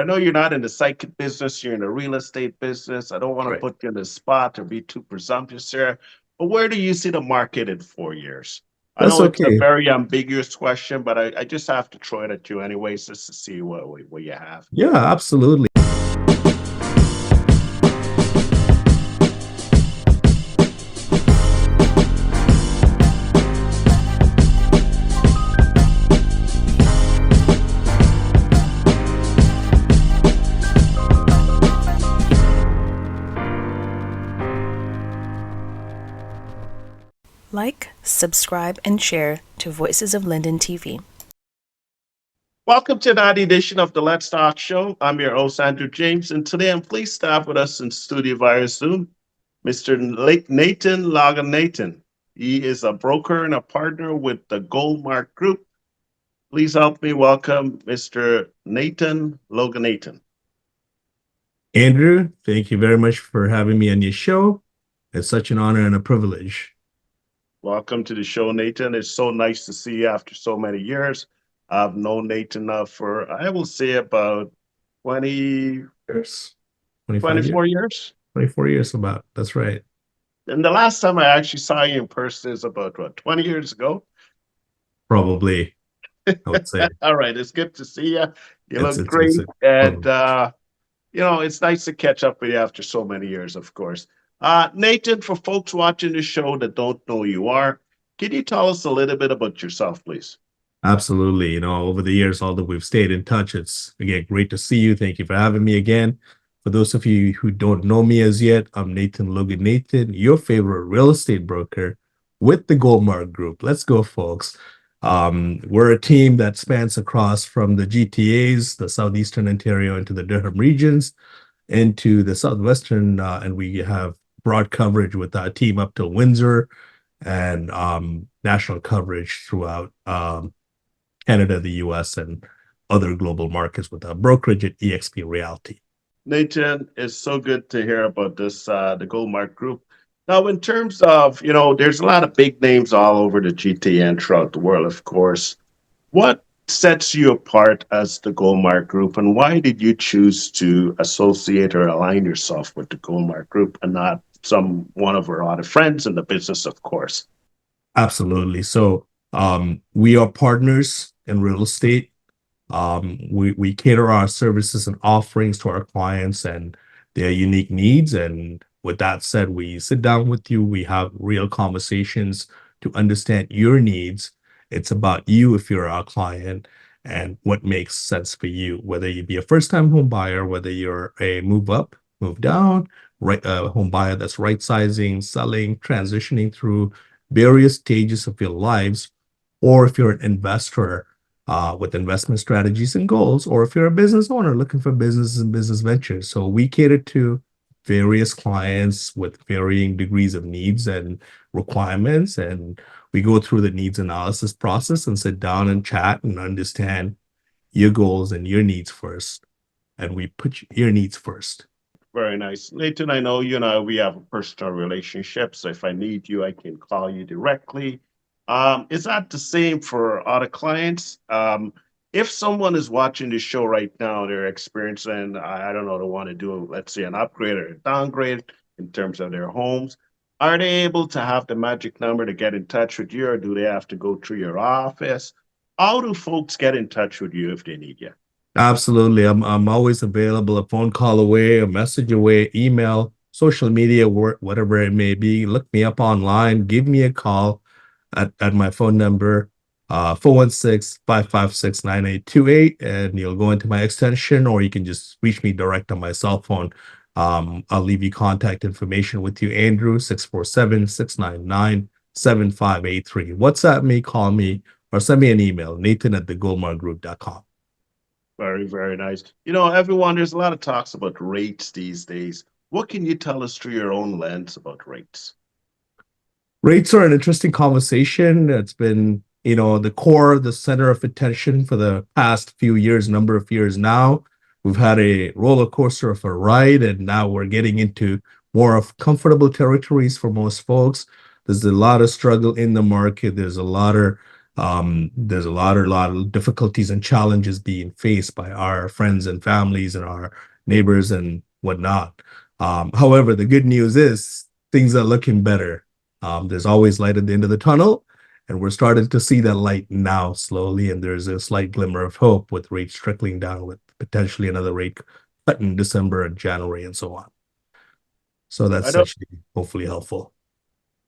I know you're not in the psychic business, you're in the real estate business. I don't want to Right. put you in the spot or be too presumptuous here, but where do you see the market in 4 years? I That's know it's a okay. very ambiguous question, but I just have to throw it at you anyways, just to see what you have. Yeah, absolutely. Like, subscribe, and share to Voices of Linden TV. Welcome to another edition of the Let's Talk Show. I'm your host, Andrew James, and today I'm pleased to have with us in studio via Zoom Mr. Nathan Loganathan. He is a broker and a partner with the Goldmark Group. Please help me welcome Mr. Nathan Loganathan. Andrew, thank you very much for having me on your show. It's such an honor and a privilege. Welcome to the show, Nathan. It's so nice to see you after so many years. I've known Nathan now for, I will say, about 20, Years, 25 years, 24 years. 24 years about. That's right. And the last time I actually saw you in person is about, what, 20 years ago? Probably, I would say. All right, it's good to see you. You It's look it's great. it's a And, well, it's nice to catch up with you after so many years, of course. Nathan, for folks watching the show that don't know who you are, can you tell us a little bit about yourself, please? absolutely. Over the years, although we've stayed in touch, it's again great to see you. Thank you for having me again. For those of you who don't know me as yet, I'm Nathan Loganathan, your favorite real estate broker with the Goldmark Group. Let's go, folks. We're a team that spans across from the GTAs, the Southeastern Ontario, into the Durham regions, into the Southwestern, and we have broad coverage with our team up to Windsor and national coverage throughout Canada, the US, and other global markets with our brokerage at eXp Realty. Nathan, it's so good to hear about this, the Goldmark Group. Now, in terms of, there's a lot of big names all over the GTA and throughout the world, of course. What sets you apart as the Goldmark Group, and why did you choose to associate or align yourself with the Goldmark Group and not some one of our other friends in the business, of course? Absolutely. So we are partners in real estate. We cater our services and offerings to our clients and their unique needs. And with that said, we sit down with you, we have real conversations to understand your needs. It's about you if you're our client and what makes sense for you, whether you be a first-time home buyer, whether you're a move up, move down, right, home buyer that's right sizing, selling, transitioning through various stages of your lives, or if you're an investor with investment strategies and goals, or if you're a business owner looking for businesses and business ventures. So we cater to various clients with varying degrees of needs and requirements. And we go through the needs analysis process and sit down and chat and understand your goals and your needs first. And we put your needs first. Very nice. Nathan, I know you and I, we have a personal relationship, so if I need you, I can call you directly. Is that the same for other clients? If someone is watching this show right now, they're experiencing, I don't know, they want to do, let's say, an upgrade or a downgrade in terms of their homes, are they able to have the magic number to get in touch with you, or do they have to go through your office? How do folks get in touch with you if they need you? Absolutely. I'm always available, a phone call away, a message away, email, social media, whatever it may be. Look me up online, give me a call at my phone number, 416-556-9828, and you'll go into my extension, or you can just reach me direct on my cell phone. I'll leave you contact information with you, Andrew, 647-699-7583. WhatsApp me, call me, or send me an email, nathan@thegoldmarkgroup.com. Very, very nice. Everyone, there's a lot of talks about rates these days. What can you tell us through your own lens about rates? Rates are an interesting conversation. It's been, the core, the center of attention for the past few years, number of years now. We've had a roller coaster of a ride, and now we're getting into more of comfortable territories for most folks. There's a lot of struggle in the market. There's a lot of There's a lot of difficulties and challenges being faced by our friends and families and our neighbors and whatnot. However, the good news is things are looking better. There's always light at the end of the tunnel, and we're starting to see that light now slowly. And there's a slight glimmer of hope with rates trickling down, with potentially another rate cut in December and January and so on. So I that's know. actually hopefully helpful.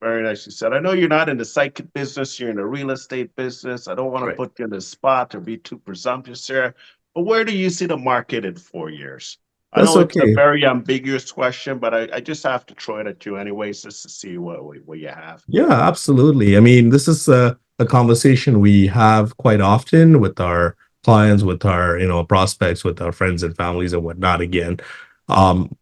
Very nicely said. I know you're not in the psychic business, you're in the real estate business. I don't want to Right. put you in the spot or be too presumptuous here, but where do you see the market in 4 years? I That's know it's a okay. very ambiguous question, but I just have to throw it at you anyways, just to see what you have. Yeah, absolutely. I mean, this is a conversation we have quite often with our clients, with our, prospects, with our friends and families and whatnot. Again, um,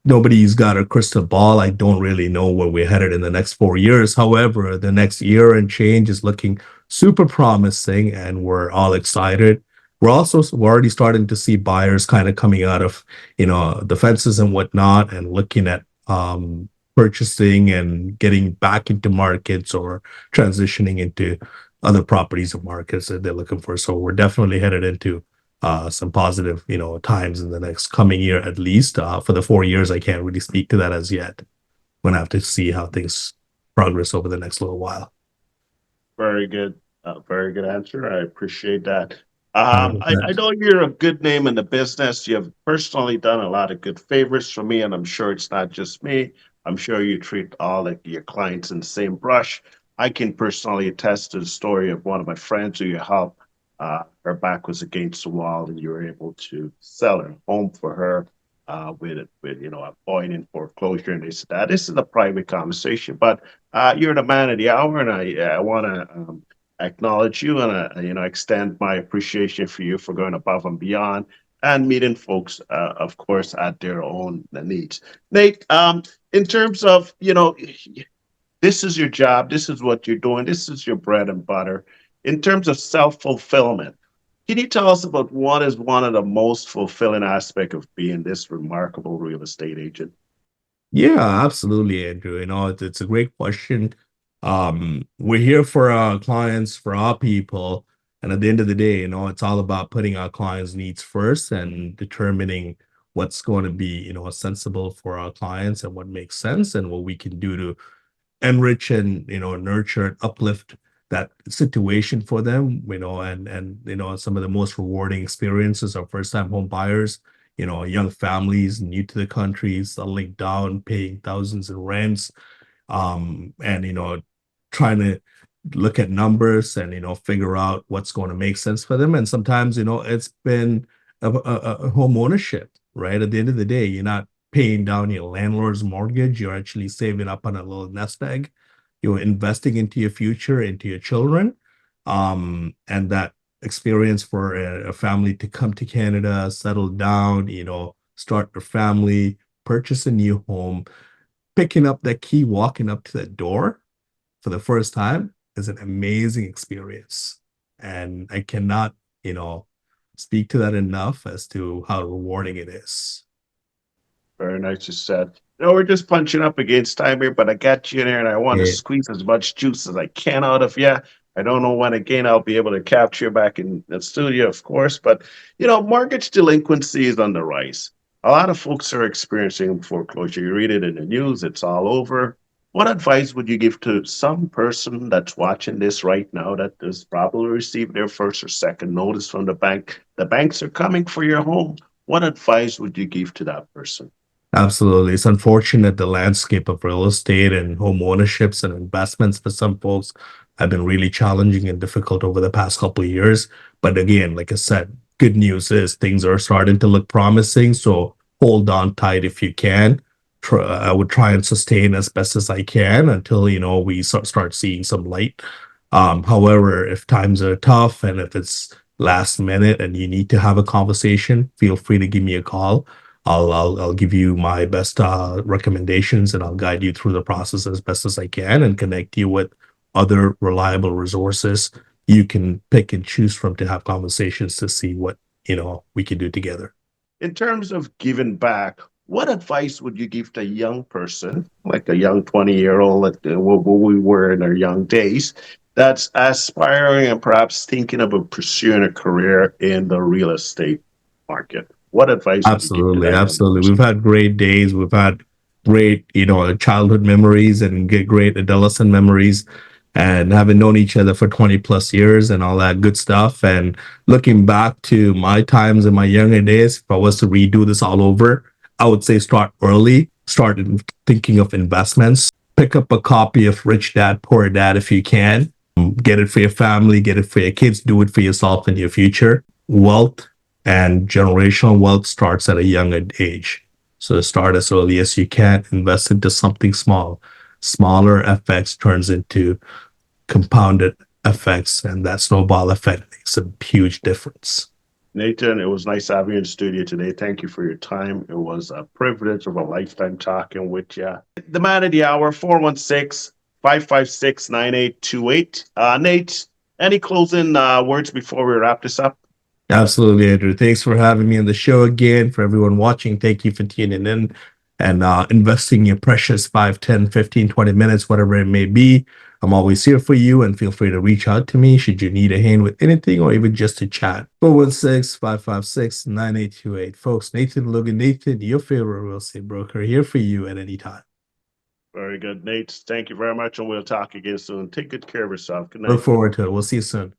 nobody's got a crystal ball. I don't really know where we're headed in the next 4 years. However, the next year and change is looking super promising, and we're all excited. We're already starting to see buyers kind of coming out of, the fences and whatnot, and looking at purchasing and getting back into markets or transitioning into other properties or markets that they're looking for. So we're definitely headed into some positive, times in the next coming year at least. For the 4 years, I can't really speak to that as yet. We're gonna have to see how things progress over the next little while. Very good. Very good answer. I appreciate that. I 100%. know you're a good name in the business. You've personally done a lot of good favors for me, and I'm sure it's not just me. I'm sure you treat all of your clients in the same brush. I can personally attest to the story of one of my friends who you helped. Her back was against the wall, and you were able to sell her home for her with avoiding foreclosure. And they said that this is a private conversation, but you're the man of the hour, and I want to acknowledge you and extend my appreciation for you for going above and beyond and meeting folks, of course, at their own needs. Nate, in terms of this is your job, this is what you're doing, this is your bread and butter. In terms of self fulfillment, can you tell us about what is one of the most fulfilling aspect of being this remarkable real estate agent? Yeah, absolutely, Andrew. It's a great question. We're here for our clients, for our people, and at the end of the day, it's all about putting our clients' needs first and determining what's going to be, sensible for our clients and what makes sense and what we can do to enrich and nurture and uplift that situation for them, and some of the most rewarding experiences are first time home buyers, young families new to the country, settling down, paying thousands in rents, and trying to look at numbers and figure out what's going to make sense for them. And sometimes it's been a home ownership, right? At the end of the day, you're not paying down your landlord's mortgage. You're actually saving up on a little nest egg. You're investing into your future, into your children. And that experience for a family to come to Canada, settle down, start their family, purchase a new home, picking up that key, walking up to that door for the first time is an amazing experience. And I cannot, speak to that enough as to how rewarding it is. Very nicely said. We're just punching up against time here, but I got you in here and I want to Yeah, squeeze as much juice as I can out of you. I don't know when again I'll be able to capture you back in the studio, of course, but mortgage delinquency is on the rise. A lot of folks are experiencing foreclosure. You read it in the news, it's all over. What advice would you give to some person that's watching this right now that has probably received their first or second notice from the bank? The banks are coming for your home. What advice would you give to that person? absolutely. It's unfortunate the landscape of real estate and home ownerships and investments for some folks have been really challenging and difficult over the past couple of years. But again, like I said, good news is things are starting to look promising. So hold on tight if you can. I would try and sustain as best as I can until we start seeing some light. However, if times are tough and if it's last minute and you need to have a conversation, feel free to give me a call. I'll give you my best recommendations, and I'll guide you through the process as best as I can and connect you with other reliable resources you can pick and choose from to have conversations to see what we can do together. In terms of giving back, what advice would you give to a young person, like a young 20-year-old, like what we were in our young days, that's aspiring and perhaps thinking about pursuing a career in the real estate market? What advice would you give to Absolutely, that young absolutely. person? We've had great days. We've had great, childhood memories and great adolescent memories, and having known each other for 20 plus years and all that good stuff. And looking back to my times in my younger days, if I was to redo this all over, I would say start early, thinking of investments, pick up a copy of Rich Dad, Poor Dad if you can. Get it for your family, get it for your kids, do it for yourself in your future. Wealth and generational wealth starts at a younger age. So start as early as you can, invest into something small. Smaller effects turns into compounded effects, and that snowball effect makes a huge difference. Nathan, it was nice having you in the studio today. Thank you for your time. It was a privilege of a lifetime talking with you. The man of the hour, 416-556-9828. Nate, any closing words before we wrap this up? Absolutely, Andrew. Thanks for having me on the show again. For everyone watching, thank you for tuning in and investing your precious 5, 10, 15, 20 minutes, whatever it may be. I'm always here for you, and feel free to reach out to me should you need a hand with anything or even just to chat. 416-556-9828. Folks, Nathan Loganathan, your favorite real estate broker, here for you at any time. Very good, Nate. Thank you very much, and we'll talk again soon. Take good care of yourself. Good night. Look forward to it. We'll see you soon.